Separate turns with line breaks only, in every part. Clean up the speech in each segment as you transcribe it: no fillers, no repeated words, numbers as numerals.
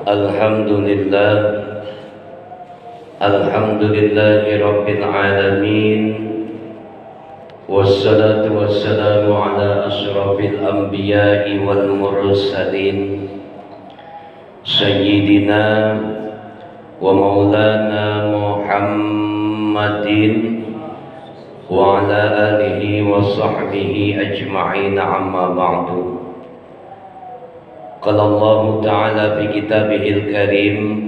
Alhamdulillah, Alhamdulillahi Rabbil Alamin. Wassalatu wassalamu ala ashrafil anbiya'i wal mursalin Sayyidina wa maulana Muhammadin wa ala alihi wa sahbihi ajma'in, amma ba'du. Qala Allah Ta'ala fi kitabihil karim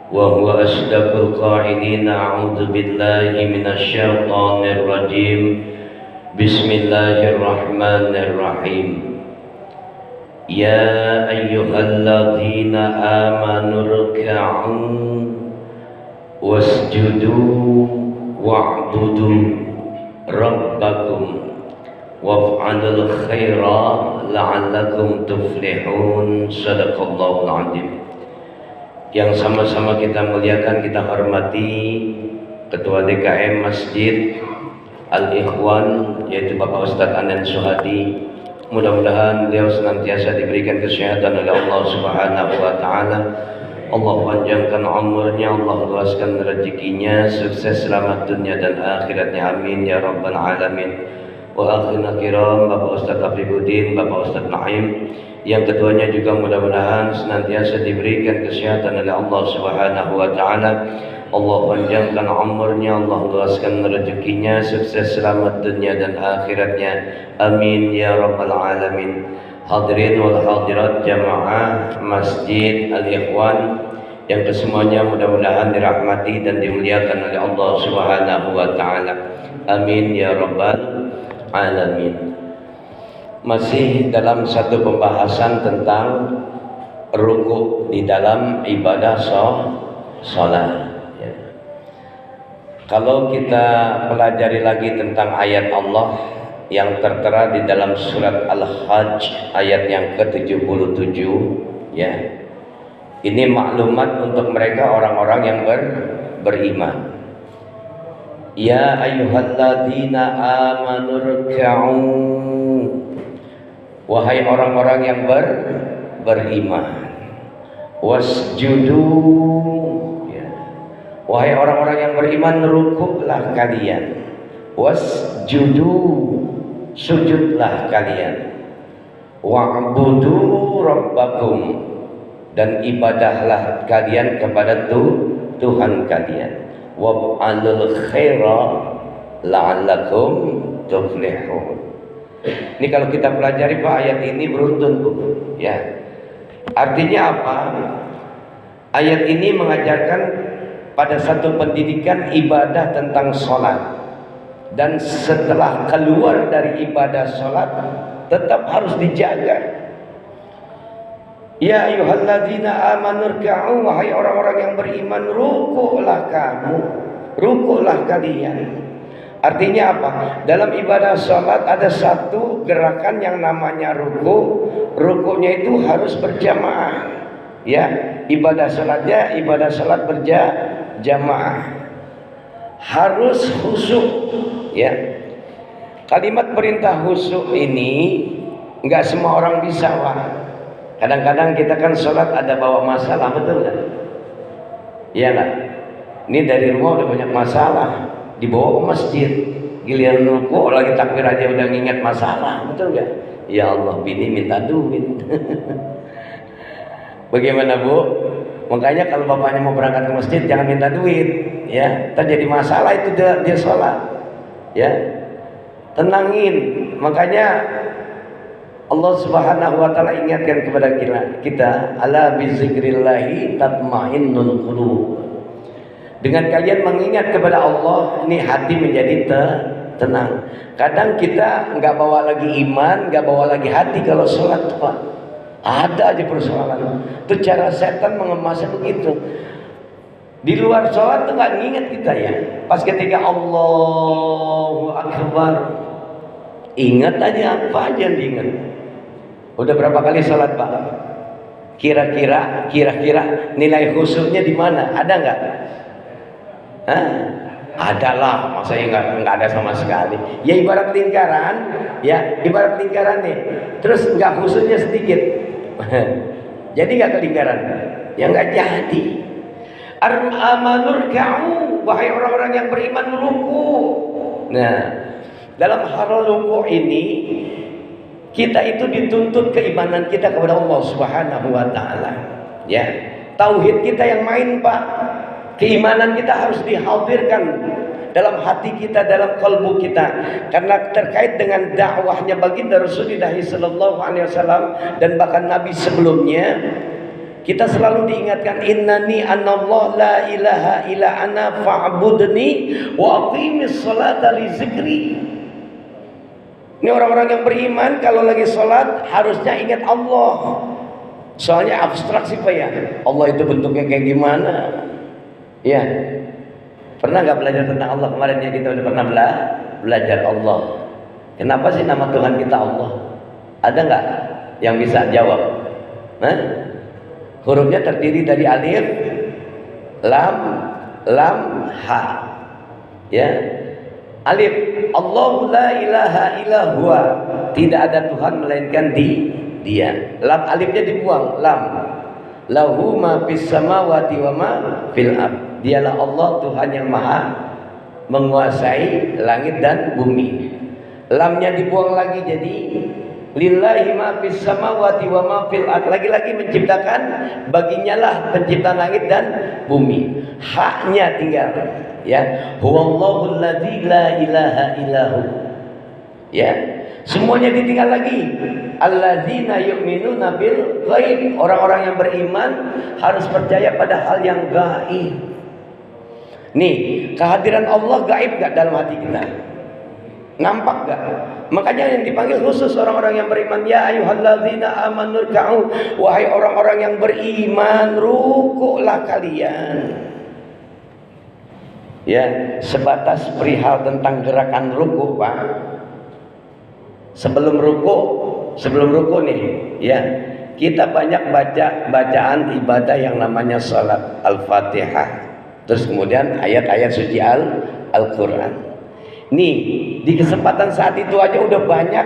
wa huwa asdaqul qa'ilin, a'udzu billahi minasy syaithanir rajim. Bismillahirrahmanirrahim. Ya ayyuhalladzina amanu ruk'u wasjudu wa'budu rabbakum waf'alul khaira la'allakum tuflihun. Sadaqallahul azim. Yang sama-sama kita muliakan, kita hormati Ketua DKM Masjid Al-Ikhwan, yaitu Bapak Ustadz Anan Suhadi. Mudah-mudahan beliau senantiasa diberikan kesehatan oleh Allah Subhanahu wa Ta'ala. Allah panjangkan umurnya, Allah luaskan rezekinya, sukses selamat dunia dan akhiratnya, amin ya rabbal alamin. Wa akhirna kiram Bapak Ustadz Afribuddin, Bapak Ustadz Naim, yang keduanya juga mudah-mudahan senantiasa diberikan kesehatan oleh Allah Subhanahu wa Ta'ala. Allah panjangkan umurnya, Allah luaskan rezekinya, sukses selamat dunia dan akhiratnya, amin ya rabbal alamin. Hadirin wal hadirat jamaah Masjid Al-Ikhwan yang kesemuanya mudah-mudahan dirahmati dan dimuliakan oleh Allah Subhanahu wa Ta'ala, amin ya rabbal alamin. Masih dalam satu pembahasan tentang ruku di dalam ibadah sholat. Kalau kita pelajari lagi tentang ayat Allah yang tertera di dalam surat Al-Hajj ayat yang ke-77, ya. Ini maklumat untuk mereka orang-orang yang beriman. Ya ayyuhalladzina amanu ruk'u, wahai orang-orang yang beriman, wasjudu, ya. Wahai orang-orang yang beriman, rukuklah kalian, wasjudu, sujudlah kalian, wa'budu rabbakum, dan ibadahlah kalian kepada Tuhan kalian, wa'alul khaira la'allakum tuflihun. Ini kalau kita pelajari Pak, ayat ini beruntun Bu, ya. Artinya apa? Ayat ini mengajarkan pada satu pendidikan ibadah tentang sholat, dan setelah keluar dari ibadah sholat tetap harus dijaga. Ya ayyuhalladzina amanu ruk'u, wahai orang-orang yang beriman, rukuklah kamu, rukuklah kalian. Artinya apa? Dalam ibadah sholat ada satu gerakan yang namanya ruku. Rukunya itu harus berjamaah, ya. Ibadah sholatnya ibadah sholat berjamaah, harus khusyuk, ya. Kalimat perintah khusyuk ini nggak semua orang bisa, Pak. Kadang-kadang kita kan sholat ada bawa masalah, betul nggak? Iya nggak? Ini dari rumah udah banyak masalah, dibawa ke masjid, giliran ruku lagi takbir aja udah nginget masalah, betul nggak? Ya Allah, bini minta duit. Bagaimana Bu? Makanya kalau bapaknya mau berangkat ke masjid jangan minta duit, ya. Terjadi masalah itu dia sholat, ya. Tenangin. Makanya Allah Subhanahu wa Ta'ala ingatkan kepada kita, ala bizikrillahi tatmainnul qulub. Dengan kalian mengingat kepada Allah, ini hati menjadi tenang. Kadang kita nggak bawa lagi iman, nggak bawa lagi hati kalau sholat, Pak. Ada aja persoalan. Itu cara setan mengemasnya begitu. Di luar sholat tuh nggak nginget kita, ya. Pas ketika Allahu Akbar, ingat aja apa aja yang diingat. Udah berapa kali sholat Pak? Kira-kira nilai khusyuknya di mana? Ada nggak? Ada lah, masa ya nggak ada sama sekali. Ya ibarat lingkaran, ya ibarat lingkaran nih. Terus nggak khusyuknya sedikit, jadi nggak ke lingkaran. Ya nggak jadi. Amanur ka'u, wahai orang-orang yang beriman ruku. Nah, dalam hal ruku ini kita itu dituntut keimanan kita kepada Allah Subhanahu wa taala. Ya. Tauhid kita yang main, Pak. Keimanan kita harus dihadirkan dalam hati kita, dalam kalbu kita, karena terkait dengan dakwahnya baginda Rasulullah sallallahu alaihi wasallam dan bahkan nabi sebelumnya. Kita selalu diingatkan, innani anallah la ilaha illa ana fa'budni wa aqimis salata li zikri. Ini orang-orang yang beriman kalau lagi sholat harusnya ingat Allah. Soalnya abstraksi Pak ya, Allah itu bentuknya kayak gimana? Ya, pernah nggak belajar tentang Allah kemarin ya? Kita udah pernah belajar Allah. Kenapa sih nama Tuhan kita Allah? Ada nggak yang bisa jawab? Nah, hurufnya terdiri dari alif, lam, ha. Ya, alif, Allahu la ilaha illa huwa, tidak ada Tuhan melainkan Dia. Lam, alifnya dibuang, lam. Lahu ma fis samawati wa ma fil ard. Dialah Allah Tuhan yang maha menguasai langit dan bumi. Lamnya dibuang lagi jadi lillahi ma fis samawati wa ma fil ard. Lagi-lagi menciptakan, baginya lah penciptaan langit dan bumi. Haknya tinggal, ya. Huwallahu alladzi la ilaha illahu. Ya. Semuanya ditinggal lagi. Alladzina yu'minuna bil ghaib. Orang-orang yang beriman harus percaya pada hal yang gaib. Nih, kehadiran Allah gaib gak dalam hati kita? Nampak gak? Makanya yang dipanggil khusus orang-orang yang beriman, ya ayyuhalladzina amanu ruk'u, wahai orang-orang yang beriman, rukuklah kalian. Ya, sebatas perihal tentang gerakan ruku, Pak. Sebelum ruku nih, ya, kita banyak baca bacaan ibadah yang namanya salat Al-Fatihah. Terus kemudian ayat-ayat suci Al-Quran. Nih, di kesempatan saat itu aja udah banyak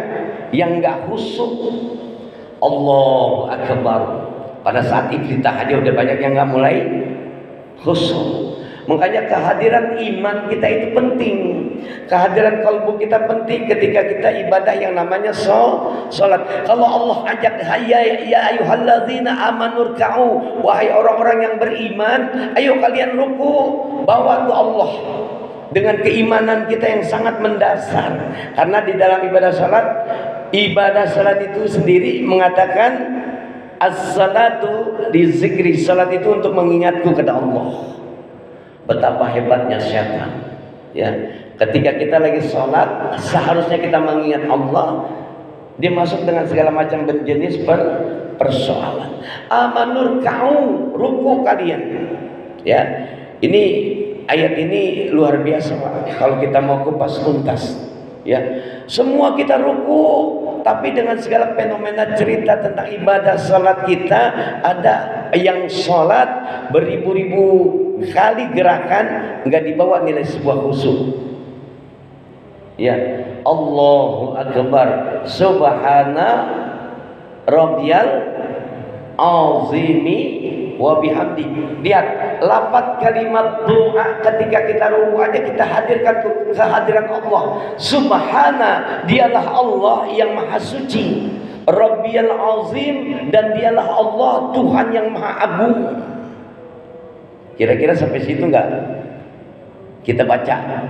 yang nggak khusyuk. Allahu Akbar. Pada saat iftitah aja udah banyak yang nggak mulai khusyuk. Makanya kehadiran iman kita itu penting. Kehadiran kalbu kita penting ketika kita ibadah yang namanya sholat. Kalau Allah ajak, ya ayyuhalladzina amanu ruk'u, wahai orang-orang yang beriman, ayo kalian ruku, bawa ke Allah dengan keimanan kita yang sangat mendasar. Karena di dalam ibadah salat itu sendiri mengatakan as-salatu li zikri, salat itu untuk mengingatku kepada Allah. Betapa hebatnya syaitan, ya. Ketika kita lagi sholat, seharusnya kita mengingat Allah. Dia masuk dengan segala macam berjenis persoalan. Amanur kau, ruku kalian. Ya, ini ayat ini luar biasa, Pak. Kalau kita mau kupas tuntas, ya, semua kita ruku, tapi dengan segala fenomena cerita tentang ibadah sholat kita, ada yang sholat beribu-ribu kali gerakan nggak dibawa nilai sebuah khusyuk. Ya, Allahu Akbar, Subhana Rabbiyal Azimi wa bihamdi. Lihat, lafaz kalimat doa ketika kita ruku aja kita hadirkan kehadiran Allah. Subhana, dialah Allah yang maha suci. Rabbiyal Azim, dan dialah Allah Tuhan yang maha agung. Kira-kira sampai situ enggak? Kita baca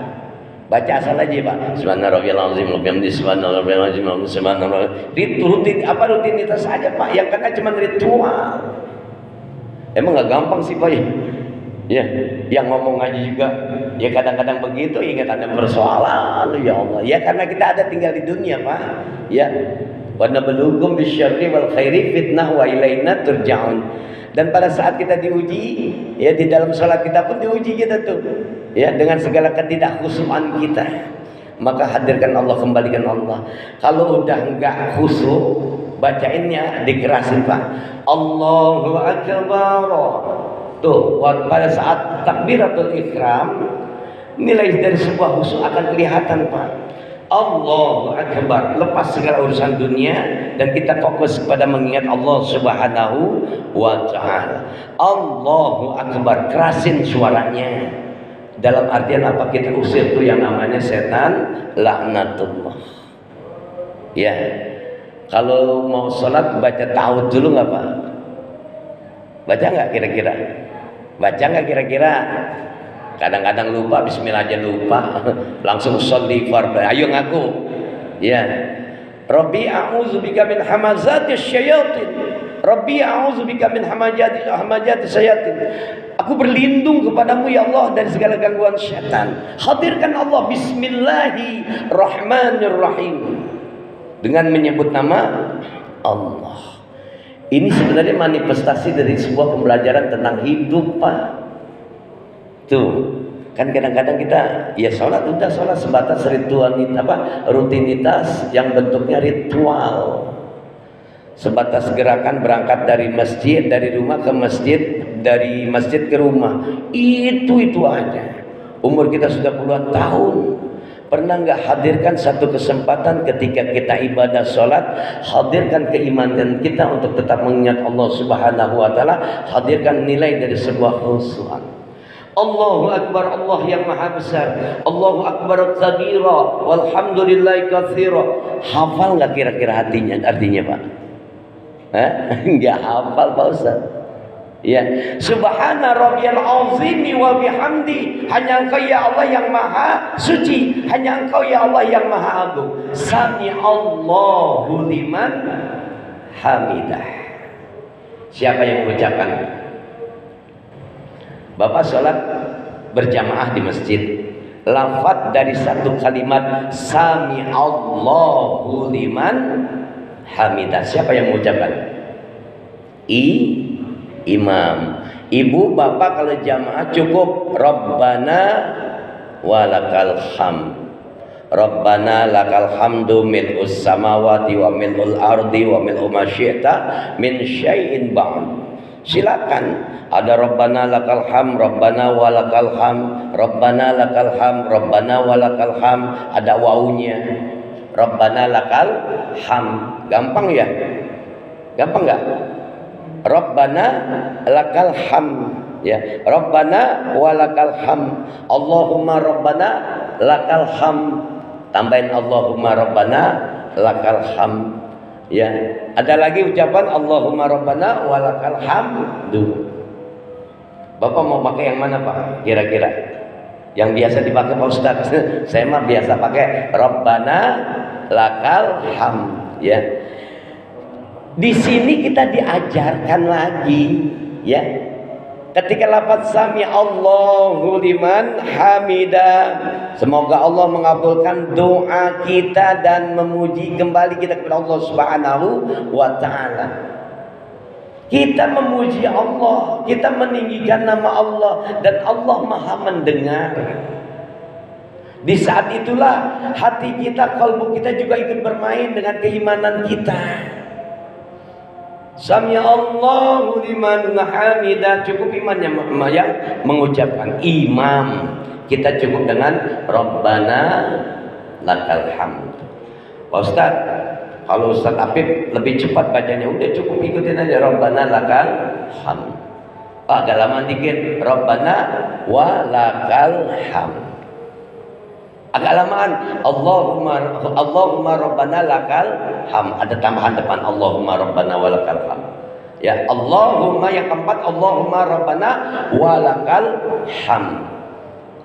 asal aja, Pak. Subhanallahil azim wa bihamdihi, subhanallahil azim wa subhanallah. Rutinitas saja, Pak. Yang kena cuma ritual. Emang enggak gampang sih, Pak ya? Ya, yang ngomong aja juga ya kadang-kadang begitu, ingat ada persoalan, ya Allah. Ya karena kita ada tinggal di dunia, Pak. Ya. Wa nabluukum bisyarri wal khairi fitnah wa ilaina turja'un. Dan pada saat kita diuji, ya di dalam sholat kita pun diuji kita tuh, ya dengan segala ketidakkhusyukan kita. Maka hadirkan Allah, kembalikan Allah. Kalau udah enggak khusyuk, bacainnya dikerasin, Pak. Allahu Akbar. Tuh, pada saat takbiratul ihram, nilai dari sebuah khusyuk akan kelihatan, Pak. Allahu Akbar, lepas segala urusan dunia dan kita fokus kepada mengingat Allah Subhanahu wa Ta'ala. Allahu Akbar, kerasin suaranya. Dalam artian apa? Kita usir tuh yang namanya setan, laknatullah. Ya, kalau mau sholat baca ta'awudz dulu nggak Pak? Baca nggak kira-kira? Baca nggak kira-kira? Kadang-kadang lupa, bismillah aja lupa. Langsung sholli fardhu. Ayo ngaku. Ya. Rabbi a'udzubika min hamazatis syayatin. Rabbi a'udzubika min hamazatis syayatin. Aku berlindung kepadamu ya Allah dari segala gangguan syaitan. Hadirkan Allah bismillahirrahmanirrahim. Dengan menyebut nama Allah. Ini sebenarnya manifestasi dari sebuah pembelajaran tentang hidup, Pak. Tuh, kan kadang-kadang kita ya sholat udah sholat sebatas rutinitas yang bentuknya ritual, sebatas gerakan berangkat dari masjid, dari rumah ke masjid, dari masjid ke rumah, itu aja. Umur kita sudah puluhan tahun, pernah nggak hadirkan satu kesempatan ketika kita ibadah sholat, hadirkan keimanan kita untuk tetap mengingat Allah Subhanahu wa Ta'ala, hadirkan nilai dari sebuah khusyuan. Allahu Akbar, Allah yang maha besar. Allahu Akbar kabira, walhamdulillahi katsira. Hafal nggak kira-kira artinya Pak? Nggak hafal Pak Ustaz. Ya, Subhana rabbiyal azimi wa bihamdi. Hanya Engkau ya Allah yang maha suci, hanya Engkau ya Allah yang maha agung. Sami Allahu liman hamidah. Siapa yang mengucapkan? Bapak sholat berjamaah di masjid, lafaz dari satu kalimat Sami Allahu liman hamidah. Siapa yang mengucapkan? Imam. Ibu, bapak kalau jamaah cukup Rabbana walakal hamd. Rabbana lakal hamdu mil'us samawati wa mil'ul ardi wa mil'u ma syi'ta min syai'in ba'd. Silakan, ada Rabbana lakal ham, Rabbana walakal ham, Rabbana lakal ham, Rabbana walakal ham, ada wawunya. Rabbana lakal ham. Gampang ya? Gampang enggak? Rabbana lakal ham, ya. Rabbana walakal ham. Allahumma Rabbana lakal ham. Tambahin Allahumma Rabbana lakal ham. Ya, ada lagi ucapan Allahumma Rabbana walakal hamdu. Bapak mau pakai yang mana Pak? Kira-kira yang biasa dipakai Pak Ustaz. Saya mah biasa pakai Rabbana lakal hamd. Ya, di sini kita diajarkan lagi, ya. Ketika lafaz Sami Allahu liman hamidah, semoga Allah mengabulkan doa kita dan memuji kembali kita kepada Allah Subhanahu wa Ta'ala. Kita memuji Allah, kita meninggikan nama Allah, dan Allah Maha mendengar. Di saat itulah hati kita, kalbu kita juga ikut bermain dengan keimanan kita. Sami Allahu liman hamidah, cukup imannya yang mengucapkan. Imam kita cukup dengan Rabbana lakal hamd. Pak Ustaz, kalau Ustaz Apip lebih cepat bacanya, udah cukup ikutin aja Rabbana lakal hamd. Agak lama dikit, Rabbana walakal hamd. Agak lamaan, Allahumma Rabbana lakal ham. Ada tambahan depan Allahumma Rabbana walakal ham. Ya, Allahumma yang keempat, Allahumma Rabbana walakal ham.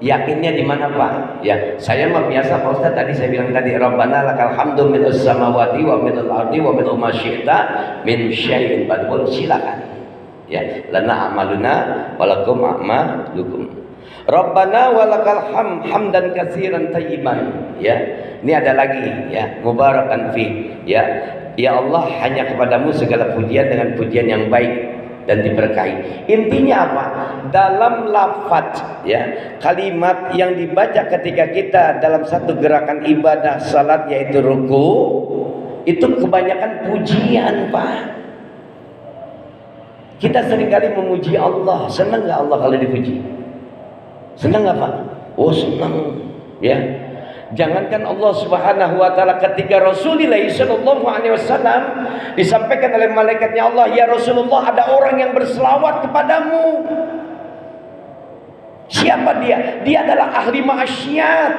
Yakinnya di mana Pak? Ya, saya mah biasa Pak Ustaz, tadi saya bilang tadi Rabbana lakal hamdu mil'us samawati wa mil'ul ardi wa mil'u ma syi'ta min syai'in ba'd. Silakan. Ya, lana amaluna walakum a'malukum. Rabbana walakal hamdan katsiran thayyiban. Ya, ini ada lagi ya, mubarakan fi. Ya Allah, hanya kepadamu segala pujian dengan pujian yang baik dan diberkahi. Intinya apa? Dalam lafaz ya, kalimat yang dibaca ketika kita dalam satu gerakan ibadah salat yaitu ruku, itu kebanyakan pujian, Pak. Kita seringkali memuji Allah. Senang nggak Allah kalau dipuji? Senang nggak Pak? Oh senang, ya. Jangankan Allah Subhanahu wa taala, ketika Rasulullah sallallahu alaihi wasallam disampaikan oleh malaikatnya Allah, "Ya Rasulullah, ada orang yang berselawat kepadamu." Siapa dia? Dia adalah ahli maksiat.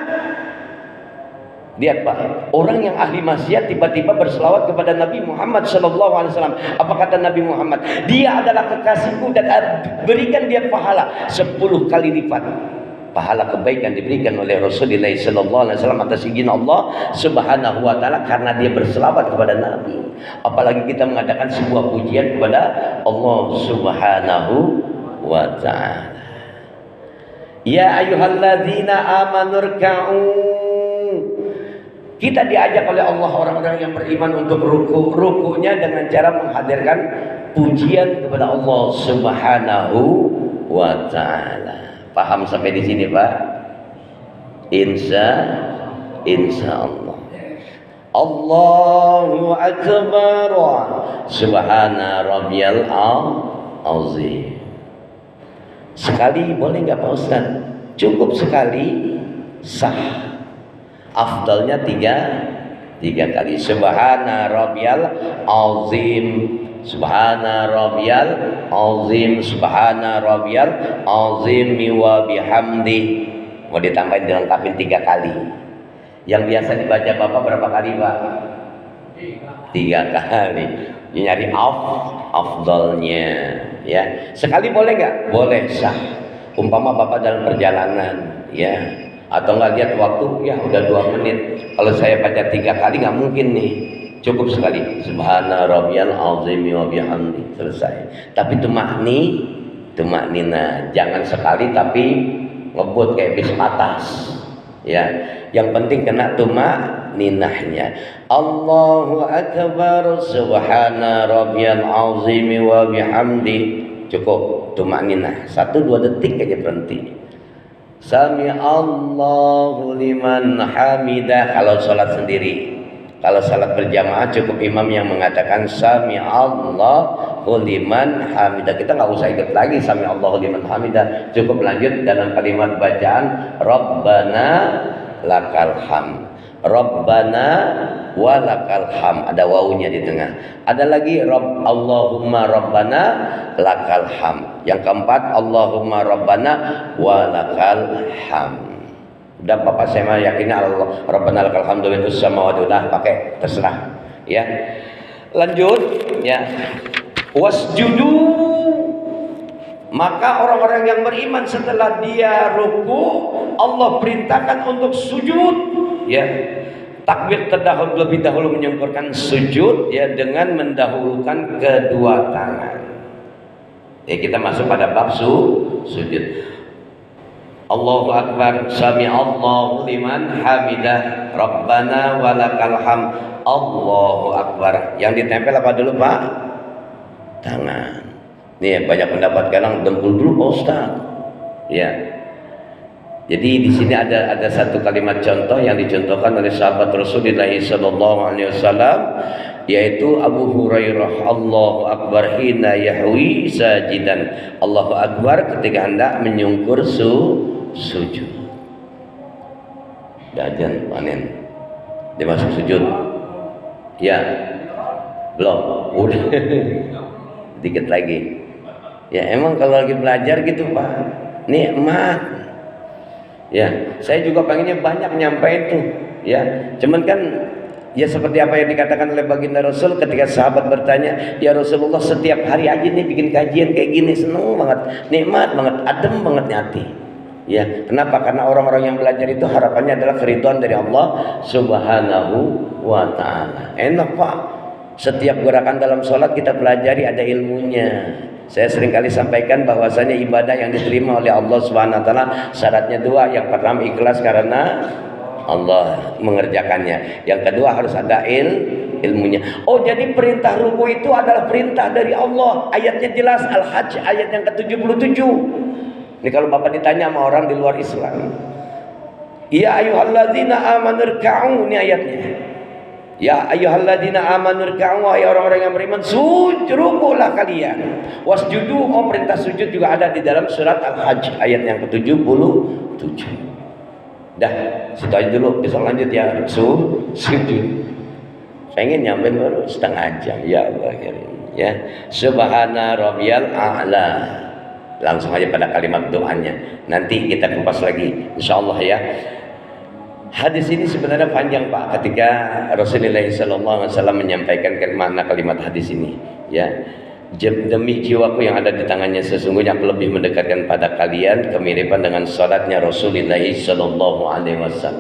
Lihat Pak, orang yang ahli maksiat tiba-tiba berselawat kepada Nabi Muhammad sallallahu alaihi wasallam. Apa kata Nabi Muhammad? Dia adalah kekasihku dan berikan dia pahala 10 kali lipat. Pahala kebaikan diberikan oleh Rasulullah sallallahu alaihi wasallam atas izin Allah Subhanahu wa taala karena dia berselawat kepada Nabi. Apalagi kita mengadakan sebuah pujian kepada Allah Subhanahu wa taala. Ya ayyuhalladzina amanu rka'u. Kita diajak oleh Allah orang-orang yang beriman untuk rukunya dengan cara menghadirkan pujian kepada Allah Subhanahu wa taala. Paham sampai di sini, Pak? Insya Allah. Allahu akbar. Subhana rabbiyal azim. Sekali boleh nggak Pak Ustaz? Cukup sekali, sah. Afdalnya tiga kali. Subhana rabbiyal azim, subhana rabbiyal azim, subhana rabbiyal azim wa bihamdi. Mau ditambahin dilengkapin 3 kali. Yang biasa dibaca Bapak berapa kali Pak? 3 kali. Nyari afdalnya ya. Sekali boleh nggak? Boleh, sah. Umpama Bapak dalam perjalanan ya, atau nggak lihat waktu, ya udah 2 menit. Kalau saya baca 3 kali nggak mungkin nih, cukup sekali. Subhana rabbiyal azim wa bihamdi, selesai. Tapi tumaknina, jangan sekali tapi ngebut kayak bis atas. Ya, yang penting kena tumakninahnya. Allahu akbar, subhana rabbiyal azim wa bihamdi. Cukup tumakninah, 1-2 detik aja berhenti. Sami Allahu liman hamidah kalau sholat sendiri. Kalau sholat berjamaah cukup imam yang mengatakan Sami Allahu liman hamidah. Kita nggak usah ikut lagi Sami Allahu liman hamidah. Cukup lanjut dalam kalimat bacaan Rabbana lakal hamd. Rabbana walakal hamd. Ada wawunya di tengah. Ada lagi Allahumma Rabbana lakal hamd. Yang keempat Allahumma Rabbana walakal hamd. Udah Bapak saya mah yakinnya Allah Rabbana lakal hamdu wa samawati, udah pakai terserah ya. Lanjut ya. Wasjudu, maka orang-orang yang beriman setelah dia ruku Allah perintahkan untuk sujud ya. Takbir terlebih dahulu menyempurnakan sujud ya dengan mendahulukan kedua tangan. Ya, kita masuk pada bab sujud. Allahu akbar, sami Allahu liman hamidah, Rabbana walakal hamd. Allahu akbar. Yang ditempel apa dulu Pak? Tangan. Nih banyak pendapat kadang dengkul dulu Pak Ustaz. Ya. Jadi di sini ada satu kalimat contoh yang dicontohkan oleh sahabat Rasulullah sallallahu alaihi wasallam, yaitu Abu Hurairah, Allahu akbar hina yahwi sajidan. Allahu akbar ketika hendak menyungkur sujud. Dajan panen. Dia masuk sujud. Ya. Belum. Udah. Dikit lagi. Ya emang kalau lagi belajar gitu Pak, nikmat. Ya, saya juga pengennya banyak nyampein tuh, ya. Cuman kan, ya seperti apa yang dikatakan oleh baginda Rasul ketika sahabat bertanya, ya Rasulullah setiap hari aja nih bikin kajian kayak gini, seneng banget, nikmat banget, adem banget hati. Ya, kenapa? Karena orang-orang yang belajar itu harapannya adalah keridhaan dari Allah Subhanahu wa taala. Enak Pak. Setiap gerakan dalam sholat kita pelajari ada ilmunya. Saya seringkali sampaikan bahwasanya ibadah yang diterima oleh Allah Subhanahu wa taala syaratnya 2. Yang pertama ikhlas karena Allah mengerjakannya. Yang kedua harus ada ilmunya. Oh, jadi perintah ruku itu adalah perintah dari Allah. Ayatnya jelas, Al-Hajj ayat yang ke-77. Ini kalau Bapak ditanya sama orang di luar Islam, ya ayyuhalladzina amanu rka'u, ini ayatnya. Ya ayyuhalladzina amanu rka'u, wahai orang-orang yang beriman, rukulah kalian. Wasjudu, oh perintah sujud juga ada di dalam surat Al-Hajj ayat yang ke-77. Dah, situ aja dulu, besok lanjut ya. Sujud. Pengen nyampe baru setengah jam. Ya Allah ya. Subhana rabbiyal a'la. Langsung aja pada kalimat doanya. Nanti kita kupas lagi insyaallah ya. Hadis ini sebenarnya panjang Pak, ketika Rasulullah SAW menyampaikan makna kalimat hadis ini ya. Demi jiwaku yang ada di tangannya, sesungguhnya aku lebih mendekatkan pada kalian kemiripan dengan salatnya Rasulullah SAW.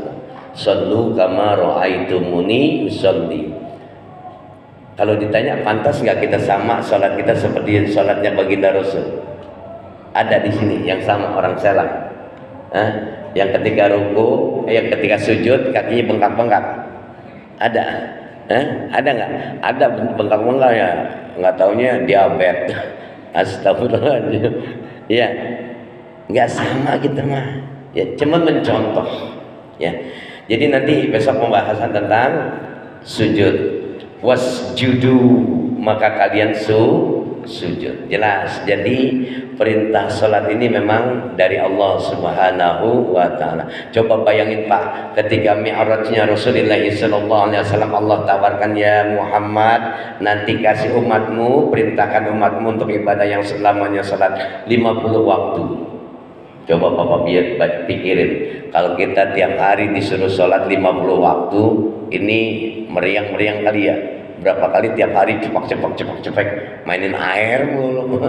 Sallu kama ra'aitumuni usolli. Kalau ditanya pantas nggak kita sama salat kita seperti salatnya baginda Rasul? Ada di sini yang sama orang salah. Yang ketika ruku, yang ketika sujud kakinya bengkak-bengkak. Ada? Ada nggak? Ada bengkak-bengkak ya. Nggak taunya diabetes. Astagfirullahaladzim. Ya, nggak sama kita mah. Ya, cuma mencontoh. Ya, jadi nanti besok pembahasan tentang sujud. Wasjudu, maka kalian sujud. Jelas. Jadi perintah salat ini memang dari Allah Subhanahu wa taala. Coba bayangin Pak, ketika mi'rajnya Rasulullah SAW, Allah tawarkan, ya Muhammad, nanti kasih umatmu, perintahkan umatmu untuk ibadah yang selamanya salat 50 waktu. Coba Bapak pikirin, kalau kita tiap hari disuruh sholat 50 waktu, ini meriang-meriang kali ya. Berapa kali tiap hari cepak mainin air mulu.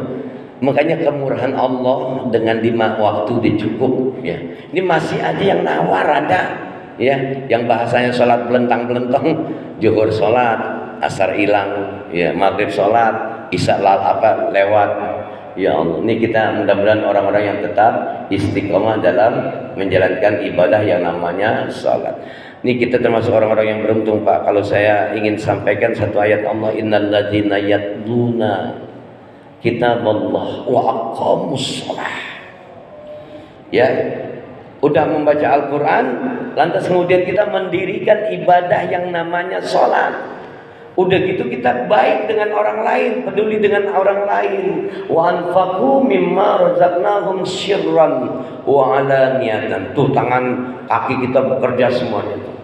Makanya kemurahan Allah dengan 5 waktu dicukup ya. Ini masih aja yang nawar ada ya, yang bahasanya sholat belentang-belentong, zuhur sholat, asar hilang, ya maghrib sholat, isya lewat. Ya Allah, ini kita mudah-mudahan orang-orang yang tetap istiqomah dalam menjalankan ibadah yang namanya salat. Ini kita termasuk orang-orang yang beruntung Pak. Kalau saya ingin sampaikan satu ayat Allah, innal ladzina yatluna kitaballah wa aqamus shalah. Ya, udah membaca Al-Qur'an, lantas kemudian kita mendirikan ibadah yang namanya salat. Udah gitu kita baik dengan orang lain, peduli dengan orang lain. Wa anfaqu mimma razaqnahum sirran wa alaniyatan. Tuh tangan kaki kita bekerja semuanya tuh.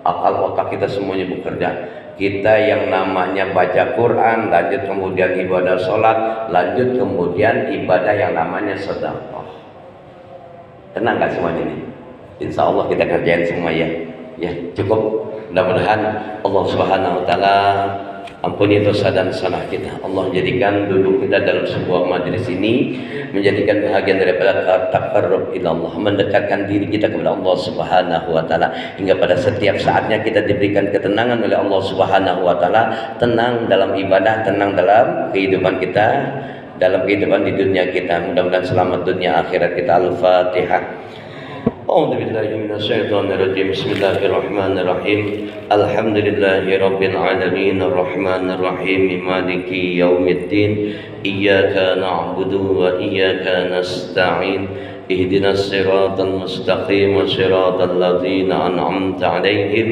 Akal otak kita semuanya bekerja. Kita yang namanya baca Quran, lanjut kemudian ibadah sholat, lanjut kemudian ibadah yang namanya sedekah. Tenang gak semuanya ini? Insya Allah kita kerjain semua ya. Ya cukup. Mudah-mudahan Allah Subhanahu wa taala ampuni dosa dan salah kita. Allah jadikan duduk kita dalam sebuah majelis ini menjadikan bahagian daripada taqarrub ila Allah, mendekatkan diri kita kepada Allah Subhanahu wa taala, hingga pada setiap saatnya kita diberikan ketenangan oleh Allah Subhanahu wa taala, tenang dalam ibadah, tenang dalam kehidupan kita, dalam kehidupan di dunia kita. Mudah-mudahan selamat dunia akhirat kita. Al-Fatihah. أعوذ بالله من الشيطان الرجيم بسم الله الرحمن الرحيم الحمد لله رب العالمين الرحمن الرحيم مالك يوم الدين إياك نعبد وإياك نستعين اهدنا الصراط المستقيم صراط الذين أنعمت عليهم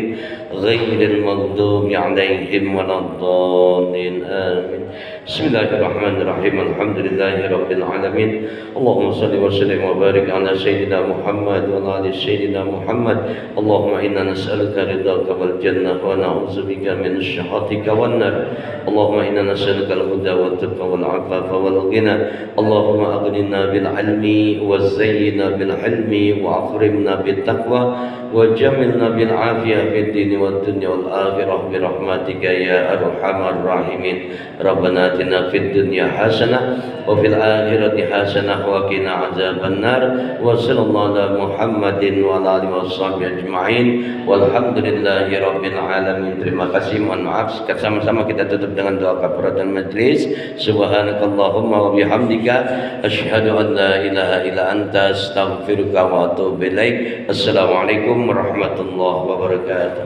غير المغضوب عليهم ولا الضالين آمين بسم الله الرحمن الرحيم الحمد لله رب العالمين اللهم صل وسلم وبارك على سيدنا محمد وعلى آل سيدنا محمد اللهم إنا نسألك رضاك والجنة ونعوذ بك من سخطك والنار اللهم إنا نسألك الهدى والتقى والعفاف والغنى اللهم أغننا بالعلم وزينا بالحلم وأكرمنا بالتقوى وجملنا بالعافية في الدين والدنيا والآخرة برحمتك يا أرحم الراحمين ربنا آتنا في الدنيا حسنة وفي الآخرة حسنة وقنا عذاب النار وصلى الله على محمد وعلى آله وصحبه أجمعين والحمد لله رب العالمين. Terima kasih, mohon maaf. Sama-sama kita tutup dengan doa kafaratul majlis. Subhanakallahumma wa bihamdika asyhadu an la ilaha illa anta astaghfiruka wa atubu ilaik. Assalamualaikum warahmatullahi wabarakatuh.